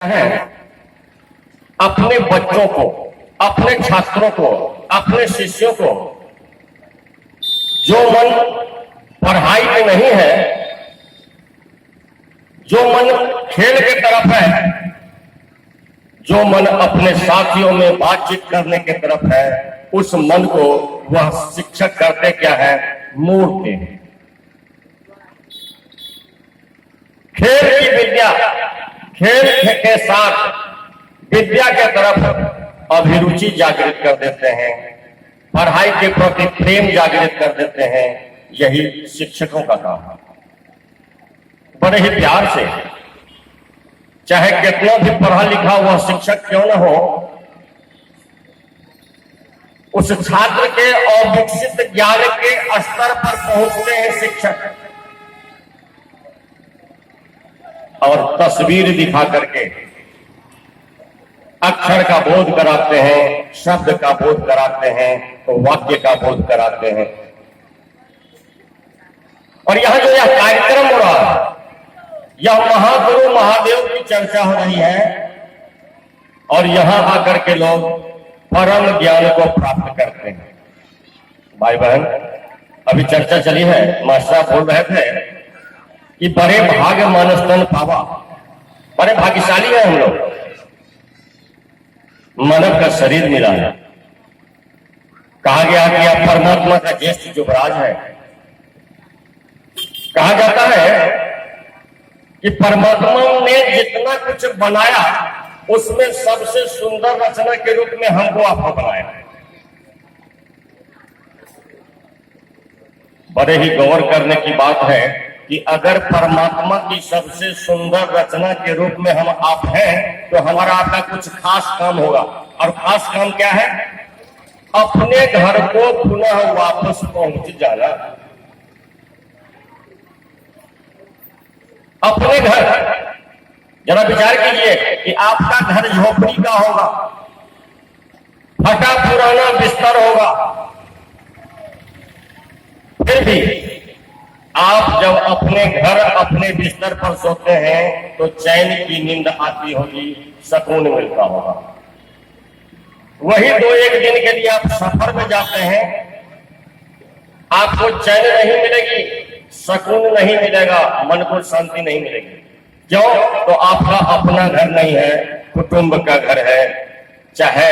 चाहें अपने बच्चों को, अपने छात्रों को, अपने शिष्यों को जो मन पढ़ाई में नहीं है, जो मन खेल की तरफ है, जो मन अपने साथियों में बातचीत करने की तरफ है, उस मन को वह शिक्षक करते क्या है, मोड़ते हैं। खेल की विद्या, खेल के साथ विद्या के तरफ अभिरुचि जागृत कर देते हैं, पढ़ाई के प्रति प्रेम जागृत कर देते हैं। यही शिक्षकों का काम है। बड़े ही प्यार से, चाहे कितना भी पढ़ा लिखा हुआ शिक्षक क्यों न हो, उस छात्र के अविकसित ज्ञान के स्तर पर पहुंचते हैं शिक्षक और तस्वीर दिखा करके अक्षर का बोध कराते हैं, शब्द का बोध कराते हैं, तो वाक्य का बोध कराते हैं। और यहां जो यह कार्यक्रम हो रहा है, यह महागुरु महादेव की चर्चा हो रही है और यहां आकर के लोग परम ज्ञान को प्राप्त करते हैं। भाई बहन, अभी चर्चा चली है, मास्टर बोल रहे थे कि बड़े भाग्य मानस तन पावा, बड़े भाग्यशाली है हम लोग, मानव का शरीर मिला है। कहा गया कि आप परमात्मा का ज्येष्ठ युवराज है। कहा जाता है कि परमात्मा ने जितना कुछ बनाया उसमें सबसे सुंदर रचना के रूप में हमको आपको बनाया। बड़े ही गौर करने की बात है कि अगर परमात्मा की सबसे सुंदर रचना के रूप में हम आप हैं, तो हमारा आपका कुछ खास काम होगा। और खास काम क्या है? अपने घर को पुनः वापस पहुंच जाना। अपने घर, जरा विचार कीजिए कि आपका घर झोपड़ी का होगा, फटा पुराना बिस्तर होगा, फिर भी आप जब अपने घर अपने बिस्तर पर सोते हैं तो चैन की नींद आती होगी, सुकून मिलता होगा। वही 2-1 दिन के लिए आप सफर में जाते हैं, आपको चैन नहीं मिलेगी, सुकून नहीं मिलेगा, मन को शांति नहीं मिलेगी। क्यों? तो आपका अपना घर नहीं है, कुटुंब का घर है। चाहे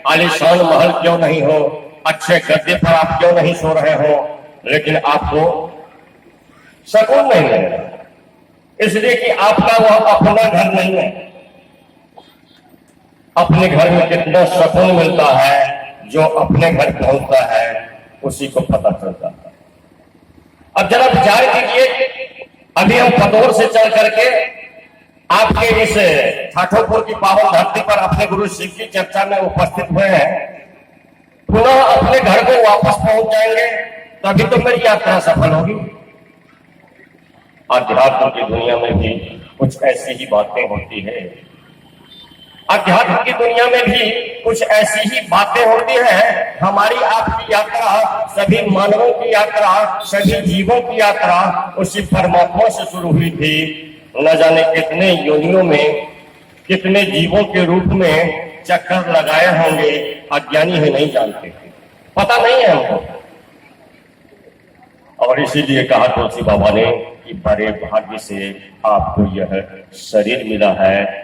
आलीशान महल क्यों नहीं हो, अच्छे गद्दे पर आप क्यों नहीं सो रहे हो, लेकिन आपको सुकून नहीं मिलेगा, इसलिए कि आपका वह अपना घर नहीं है। अपने घर में कितना सुकून मिलता है, जो अपने घर पहुंचता है उसी को पता चलता है। अब जरा विचार कीजिए, अभी हम खतौर से चल करके आपके इस ठाठोपुर की पावन धरती पर अपने गुरु शिव की चर्चा में उपस्थित हुए हैं, पुनः अपने घर को वापस पहुंच जाएंगे, तभी तो मेरी यात्रा सफल होगी। अध्यात्म की दुनिया में भी कुछ ऐसी ही बातें होती है। अध्यात्म की दुनिया में भी कुछ ऐसी ही बातें होती है। हमारी आपकी यात्रा, सभी मानवों की यात्रा, सभी जीवों की यात्रा उसी परमात्मा से शुरू हुई थी। न जाने कितने योनियों में, कितने जीवों के रूप में चक्कर लगाए होंगे, अज्ञानी है, नहीं जानते, पता नहीं है हमको। और इसीलिए कहा तुलसी बाबा ने कि बड़े भाग्य से आपको यह शरीर मिला है।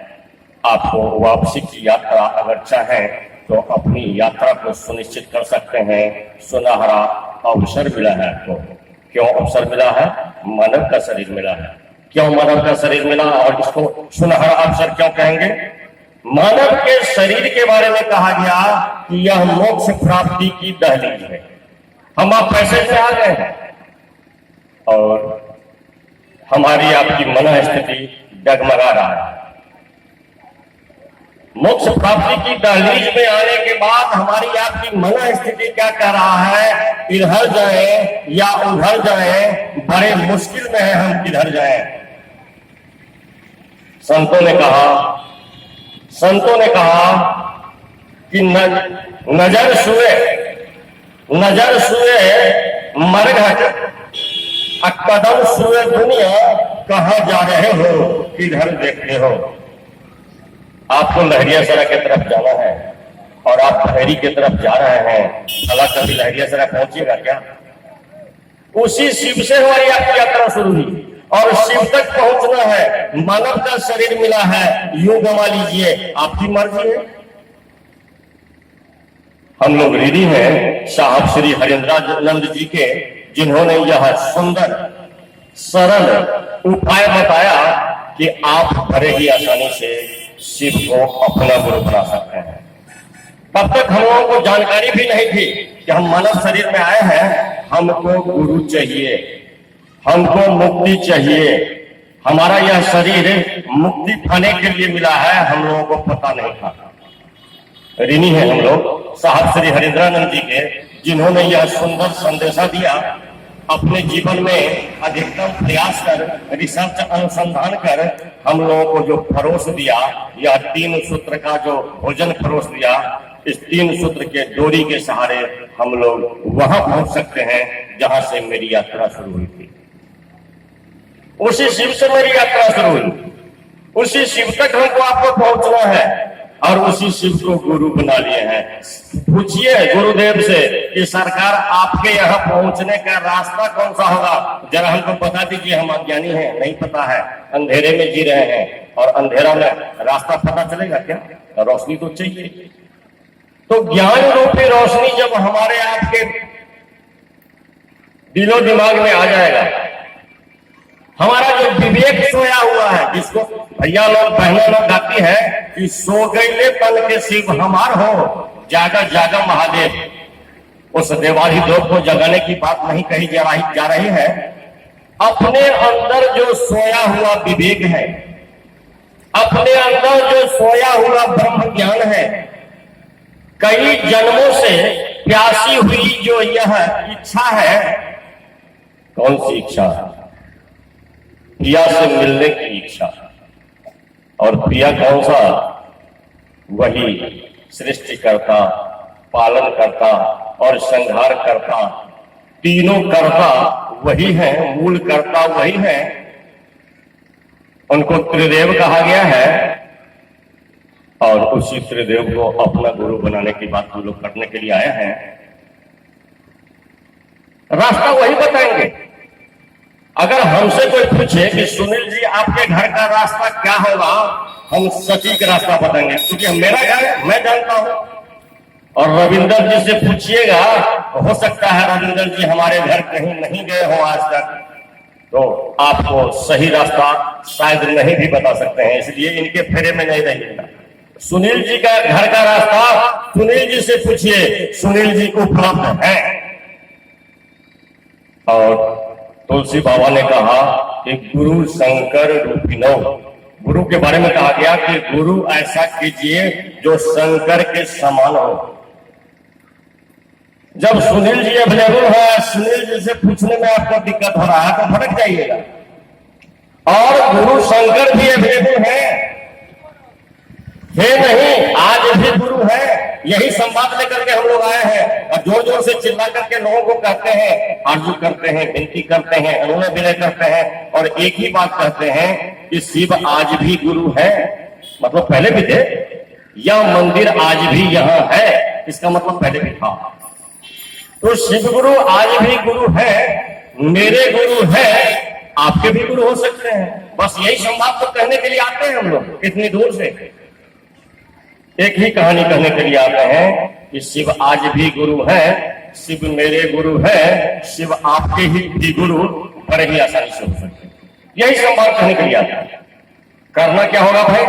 आपको वापसी की यात्रा अगर चाहें तो अपनी यात्रा को सुनिश्चित कर सकते हैं। सुनहरा अवसर मिला है आपको। क्यों अवसर मिला है? मानव का शरीर मिला है। क्यों मानव का शरीर मिला और इसको सुनहरा अवसर क्यों कहेंगे? मानव के शरीर के बारे में कहा गया कि यह मोक्ष प्राप्ति की दहलीज है। हम आप पैसे से आ गए हैं और हमारी आपकी मन स्थिति डगमगा रहा है। मोक्ष प्राप्ति की दहलीज में आने के बाद हमारी आपकी मन स्थिति क्या कह रहा है? इधर जाए या उधर जाए, बड़े मुश्किल में है, हम किधर जाए। संतों ने कहा कि नजर सुए मरघट, कदम सुए दुनिया, कहां जा रहे हो, किधर देखते हो। आपको लहरियासराय की तरफ जाना है और आप खैरी की तरफ जा रहे हैं, अला कभी लहरियासराय पहुंचिएगा क्या? उसी शिव से हमारी आपकी यात्रा शुरू हुई और शिव तक पहुंचना है। मानव का शरीर मिला है, यूं गंवा लीजिए, आपकी मर्जी है। हम लोग ऋणी हैं साहब श्री हरिंद्रानंद जी के, जिन्होंने यह सुंदर सरल उपाय बताया कि आप बड़े ही आसानी से शिव को अपना गुरु बना सकते हैं। तब तक हम लोगों को जानकारी भी नहीं थी कि हम मानव शरीर में आए हैं, हमको गुरु चाहिए, हमको मुक्ति चाहिए, हमारा यह शरीर मुक्ति पाने के लिए मिला है, हम लोगों को पता नहीं था। ऋणी है हम लोग साहब श्री हरिंद्रानंद जी के, जिन्होंने यह सुंदर संदेशा दिया। अपने जीवन में अधिकतम प्रयास कर, रिसर्च अनुसंधान कर हम लोगों को जो परोस दिया, यह 3 सूत्र का जो भोजन परोस दिया, इस 3 सूत्र के डोरी के सहारे हम लोग वहां पहुंच सकते हैं जहां से मेरी यात्रा शुरू हुई थी। उसी शिव से मेरी यात्रा शुरू हुई, उसी शिव तक हमको आपको पहुंचना है और उसी शिव को गुरु बना लिए हैं। पूछिए गुरुदेव से कि सरकार आपके यहाँ पहुंचने का रास्ता कौन सा होगा, जरा हमको बता दीजिए, हम अज्ञानी हैं, नहीं पता है, अंधेरे में जी रहे हैं और अंधेरा में रास्ता पता चलेगा क्या? रोशनी तो चाहिए। तो ज्ञान रूपी रोशनी जब हमारे आपके दिलो दिमाग में आ जाएगा, हमारा जो विवेक सोया हुआ है, जिसको भैया लोग बहनों लोग गाती है कि सो गईले तन के शिव हमार हो, जागा जागा महादेव, उस देवाधिदेव को जगाने की बात नहीं कही जा रही है। अपने अंदर जो सोया हुआ विवेक है, अपने अंदर जो सोया हुआ ब्रह्म ज्ञान है, कई जन्मों से प्यासी हुई जो यह इच्छा है, कौन सी इच्छा है? प्रिया से मिलने की इच्छा। और प्रिया कौन सा? वही सृष्टिकर्ता, पालन करता और संहार करता, तीनों कर्ता वही है, मूल कर्ता वही है। उनको त्रिदेव कहा गया है और उसी त्रिदेव को अपना गुरु बनाने की बात हम लोग करने के लिए आए हैं। रास्ता वही बताएंगे। अगर हमसे कोई पूछे कि सुनील जी आपके घर का रास्ता क्या होगा, हम सटीक रास्ता बताएंगे, क्योंकि मेरा घर मैं जानता हूं। और रविंदर जी से पूछिएगा, हो सकता है रविंदर जी हमारे घर कहीं नहीं गए हो आज तक, तो आपको सही रास्ता शायद नहीं भी बता सकते हैं, इसलिए इनके फेरे में नहीं रहिएगा। सुनील जी का घर का रास्ता सुनील जी से पूछिए, सुनील जी उपलब्ध है। और तुलसी बाबा ने कहा कि गुरु शंकर रूपिणो, गुरु के बारे में कहा गया कि गुरु ऐसा कीजिए जो शंकर के समान हो। जब सुनील जी अवेलेबल है, सुनील जी से पूछने में आपको दिक्कत हो रहा है तो भटक जाइएगा। और गुरु शंकर भी अवेलेबल है नहीं, आज भी गुरु है। यही संवाद लेकर के हम लोग आए हैं और जोर जोर से चिल्ला करके लोगों को कहते हैं, आरजू करते हैं, विनती करते हैं, अनुनय विनय करते हैं और एक ही बात कहते हैं कि शिव आज भी गुरु है। मतलब पहले भी थे, यह मंदिर आज भी यहाँ है, इसका मतलब पहले भी था। तो शिव गुरु आज भी गुरु है, मेरे गुरु है, आपके भी गुरु हो सकते हैं। बस यही संवाद तो कहने के लिए आते हैं हम लोग इतनी दूर से। एक ही कहानी कहने के लिए आते हैं कि शिव आज भी गुरु है, शिव मेरे गुरु है, शिव आपके ही भी गुरु बड़े ही आसानी से हो सकते हैं। यही संवाद कहने के लिए आते हैं। करना क्या होगा भाई?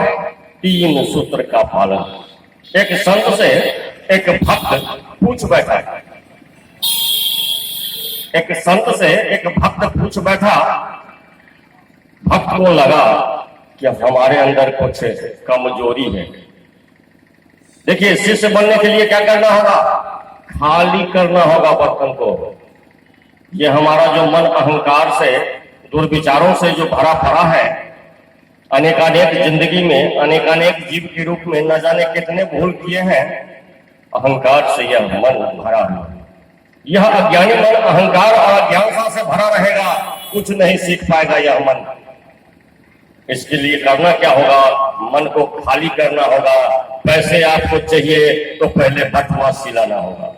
3 सूत्र का पालन। एक संत से एक भक्त पूछ बैठा, एक संत से एक भक्त पूछ बैठा। भक्त को लगा कि हमारे अंदर कुछ कमजोरी है। देखिए, शिष्य बनने के लिए क्या करना होगा? खाली करना होगा बर्तन को। ये हमारा जो मन अहंकार से, दुर्विचारों से जो भरा पड़ा है, अनेकानेक जिंदगी में अनेकानेक जीव के रूप में न जाने कितने भूल किए हैं, अहंकार से यह मन भरा है। यह अज्ञानी मन अहंकार और अज्ञानता से भरा रहेगा, कुछ नहीं सीख पाएगा यह मन। इसके लिए करना क्या होगा, मन को खाली करना होगा। पैसे आपको चाहिए तो पहले बटुआ सिलाना होगा।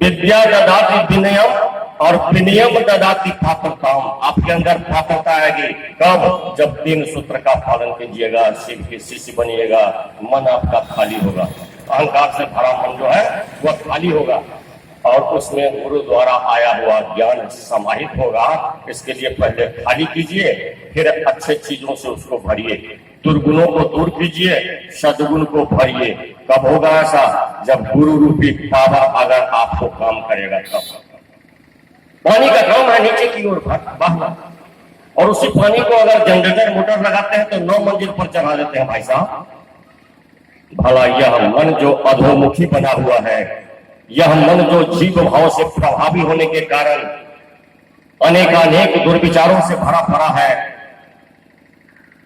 विद्या ददाति विनयम और विनयम ददाति पात्रताम। आपके अंदर पात्रता आएगी कब, जब 3 सूत्र का पालन कीजिएगा, शिव के शिष्य बनिएगा, मन आपका खाली होगा। अहंकार से भरा मन जो है वह खाली होगा और उसमें गुरु द्वारा आया हुआ ज्ञान समाहित होगा। इसके लिए पहले खाली कीजिए, फिर अच्छे चीजों से उसको भरिए। दुर्गुणों को दूर कीजिए, सद्गुण को भरिए। कब होगा ऐसा, जब गुरु रूपी पावर अगर आपको काम करेगा तब। पानी का काम है नीचे की ओर बहना, और उसी पानी को अगर जनरेटर मोटर लगाते हैं तो 9 मंजिल पर चढ़ा देते हैं भाई साहब। भला यह मन जो अधोमुखी बना हुआ है, यह मन जो जीव भाव से प्रभावी होने के कारण अनेकानेक दुर्विचारों से भरा पड़ा है,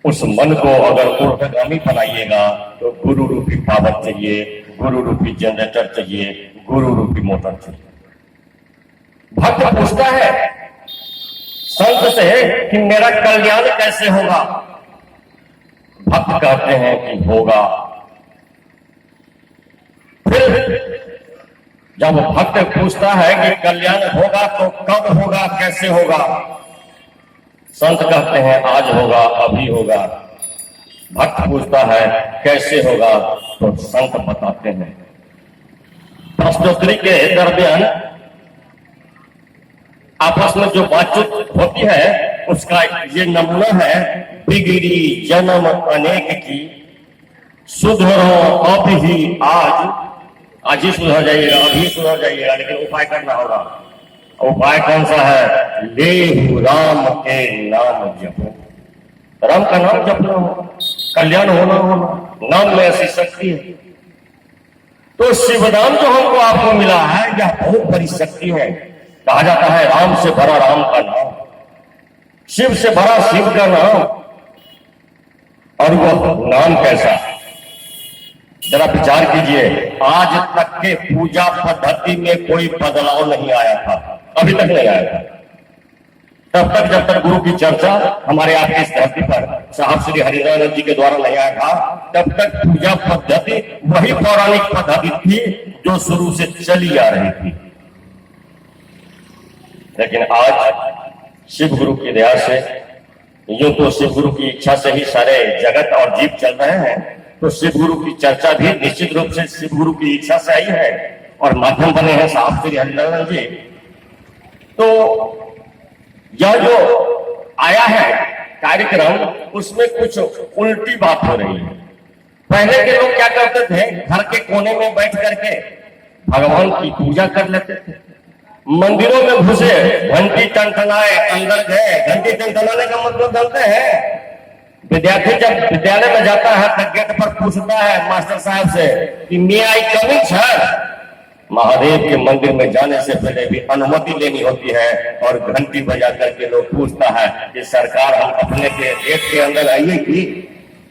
उस मन को अगर ऊर्ध्वगामी बनाइएगा तो गुरु रूपी पावर चाहिए, गुरु रूपी जनरेटर चाहिए, गुरु रूपी मोटर चाहिए। भक्त पूछता है संत से कि मेरा कल्याण कैसे होगा। भक्त कहते हैं कि होगा। फिर जब भक्त पूछता है कि कल्याण होगा तो कब होगा, कैसे होगा, संत कहते हैं आज होगा, अभी होगा। भक्त पूछता है कैसे होगा, तो संत बताते हैं। प्रश्नोत्तरी के दरमियान आपस में जो बातचीत होती है उसका ये नमूना है। बिगड़ी जन्म अनेक की, सुधरो अब ही आज ही सुधर जाइएगा, अभी सुधर जाइएगा, लेकिन उपाय करना होगा। उपाय कौन सा है, लेहु राम के नाम जपो। राम का नाम जपना हो, कल्याण होना, नाम में ऐसी शक्ति है। तो शिवनाम जो हमको आपको मिला है यह बहुत बड़ी शक्ति है। कहा जाता है राम से भरा राम का नाम, शिव से भरा शिव का नाम। और वह नाम कैसा, जरा विचार कीजिए। आज तक के पूजा पद्धति में कोई बदलाव नहीं आया था, अभी तक नहीं आया था। तब तक जब तक गुरु की चर्चा हमारे आपके इस धरती पर साहब श्री हरिनारायण जी के द्वारा नहीं आया था, तब तक पूजा पद्धति वही पौराणिक पद्धति थी जो शुरू से चली आ रही थी। लेकिन आज शिव गुरु की दया से, यूं तो शिव गुरु की इच्छा से ही सारे जगत और जीव चल रहे हैं, तो शिव गुरु की चर्चा भी निश्चित रूप से शिव गुरु की इच्छा से आई है और माध्यम बने हैं साहब श्री हरिनारायण जी। तो यह जो आया है कार्यक्रम, उसमें कुछ उल्टी बात हो रही है। पहले के लोग क्या करते थे, घर के कोने में बैठ करके भगवान की पूजा कर लेते थे। मंदिरों में घुसे, घंटी टनटनाए, अंदर गए। घंटी टनटनाने का मतलब जानते हैं, विद्यार्थी जब विद्यालय में जाता है तो गेट पर पूछता है मास्टर साहब से कि मे आई कम इन सर। महादेव के मंदिर में जाने से पहले भी अनुमति लेनी होती है और घंटी बजा करके लोग पूछता है कि सरकार हम अपने के गेट के अंदर आइए कि।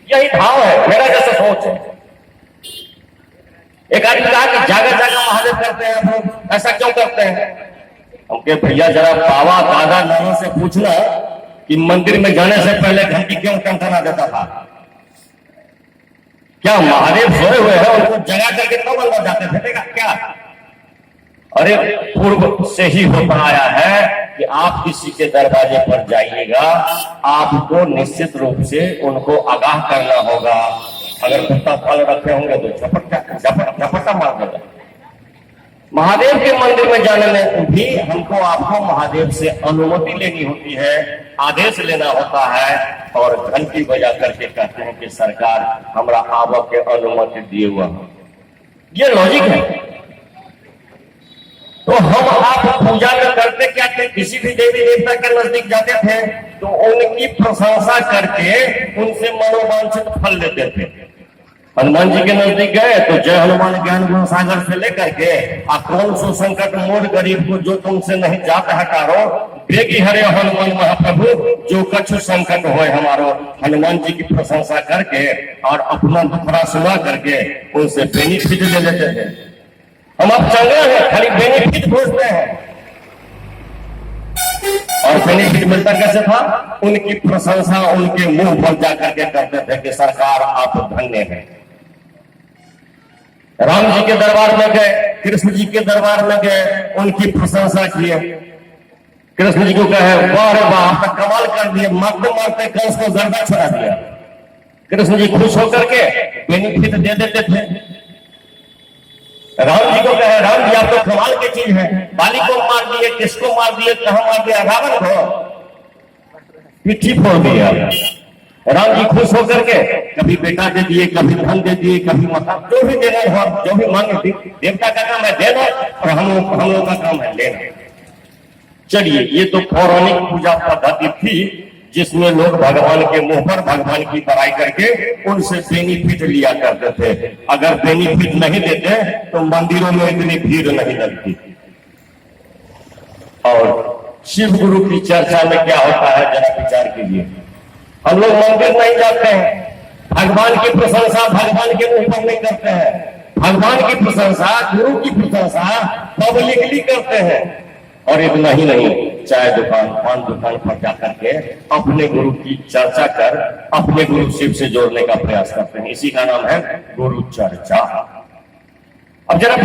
यही भाव है, मेरा जैसा सोच है। एक आदमी कहा कि जागा जागा महादेव करते हैं हम लोग, ऐसा क्यों करते हैं? हमके भैया जरा बाबा दादा नाना से पूछना कि मंदिर में जाने से पहले घंटी क्यों टनटना देता था। क्या महादेव सोए हुए हैं, उनको जगा करके तो अंदर जाते थे क्या? अरे पूर्व से ही होता आया है कि आप किसी के दरवाजे पर जाइएगा, आपको निश्चित रूप से उनको आगाह करना होगा। अगर कुत्ता फल रखे होंगे तो झपट्टा मार देगा। महादेव के मंदिर में जाने में भी हमको आपको महादेव से अनुमति लेनी होती है, आदेश लेना होता है और घंटी बजा करके कहते हैं कि सरकार हमरा आवा के अनुमति दिए हुआ। ये लॉजिक है। तो हम आप पूजा में करते क्या थे, किसी भी देवी देवता के नजदीक जाते थे तो उनकी प्रशंसा करके उनसे मनोवांछित फल लेते थे। हनुमान जी के नजदीक गए तो जय हनुमान ज्ञान गुण सागर से लेकर के कौन सो संकट मोर गरीब को जो तुमसे नहीं जात हटारो, बेगी हरे हनुमान महाप्रभु जो कछु संकट होए हमारो। हनुमान जी की प्रशंसा करके और अपना दुखड़ा सुना करके उनसे बेनिफिट ले लेते थे। हम अब चंगे हैं, खाली बेनिफिट खोजते हैं। और बेनिफिट मिलता कैसे था? उनकी प्रशंसा उनके मुंह पर जाकर के करते थे कि सरकार आप धन्य हैं। राम जी के दरबार में गए, कृष्ण जी के दरबार में गए, उनकी प्रशंसा किए। कृष्ण जी को कहे वाह रे वाह, आप कमाल कर दिए, मारते मारते कंस को गर्दा छुड़ा दिया। कृष्ण जी खुश होकर के बेनिफिट दे देते थे। राम जी को कहे राम जी आप तो कमाल की चीज है, बाली को मार दिए, किसको मार दिए, कहां मार दिया? रावण को पिट्ठी फोड़ दिया। राम जी खुश होकर के कभी बेटा दे दिए, कभी धन दे दिए, कभी मकान, जो भी देना हो, जो भी मांगे। देवता का काम है देना और हम लोगों का काम है लेना। चलिए, ये तो पौराणिक पूजा पद्धति थी जिसमें लोग भगवान के मुंह पर भगवान की बड़ाई करके उनसे बेनिफिट लिया करते थे। अगर बेनिफिट नहीं देते तो मंदिरों में इतनी भीड़ नहीं लगती। और शिव गुरु की चर्चा में क्या होता है जरा विचार कीजिए। हम लोग मंदिर नहीं जाते हैं, भगवान की प्रशंसा भगवान के मुंह पर नहीं करते हैं। भगवान की प्रशंसा, गुरु की प्रशंसा पब्लिकली करते हैं। और इतना ही नहीं, चाय दुकान, पान दुकान पर जाकर के अपने गुरु की चर्चा कर अपने गुरु शिव से जोड़ने का प्रयास करते हैं। इसी का नाम है गुरु चर्चा। अब जरा